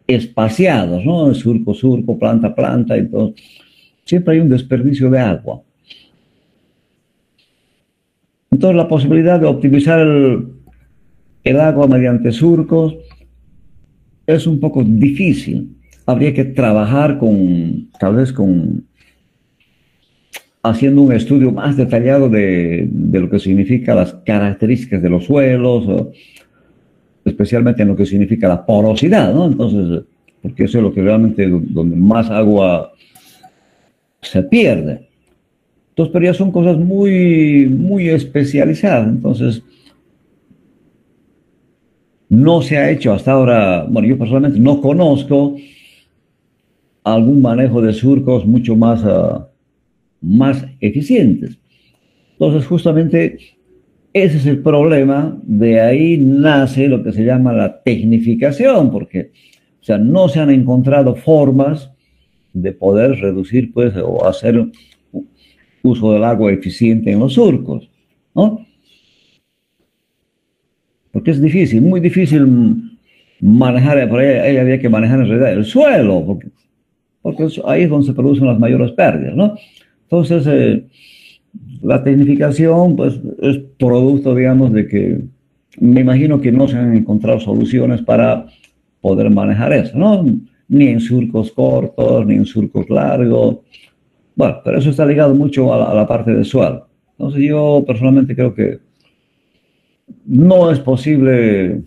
espaciados, ¿no? Surco, surco, planta, planta, entonces siempre hay un desperdicio de agua. Entonces la posibilidad de optimizar el agua mediante surcos es un poco difícil. Habría que trabajar tal vez haciendo un estudio más detallado de lo que significa las características de los suelos, especialmente en lo que significa la porosidad, ¿no? Entonces, porque eso es lo que realmente donde más agua se pierde. Entonces, pero ya son cosas muy, muy especializadas. Entonces, no se ha hecho hasta ahora, bueno, yo personalmente no conozco algún manejo de surcos mucho más eficientes. Entonces, justamente ese es el problema, de ahí nace lo que se llama la tecnificación, porque, o sea, no se han encontrado formas de poder reducir, pues, o hacer uso del agua eficiente en los surcos, ¿no? Porque es difícil, muy difícil manejar, por ahí había que manejar en realidad el suelo, porque ahí es donde se producen las mayores pérdidas, ¿no? Entonces, la tecnificación, pues, es producto, digamos, de que me imagino que no se han encontrado soluciones para poder manejar eso, ¿no? Ni en surcos cortos, ni en surcos largos. Bueno, pero eso está ligado mucho a la parte del suelo. Entonces, yo personalmente creo que no es posible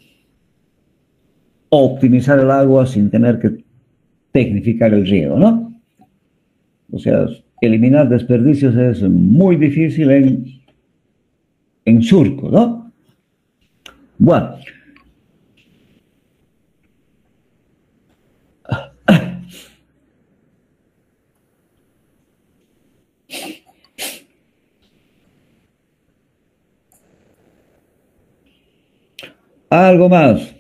optimizar el agua sin tener que tecnificar el riego, ¿no? O sea, eliminar desperdicios es muy difícil en surco, ¿no? Bueno, algo más.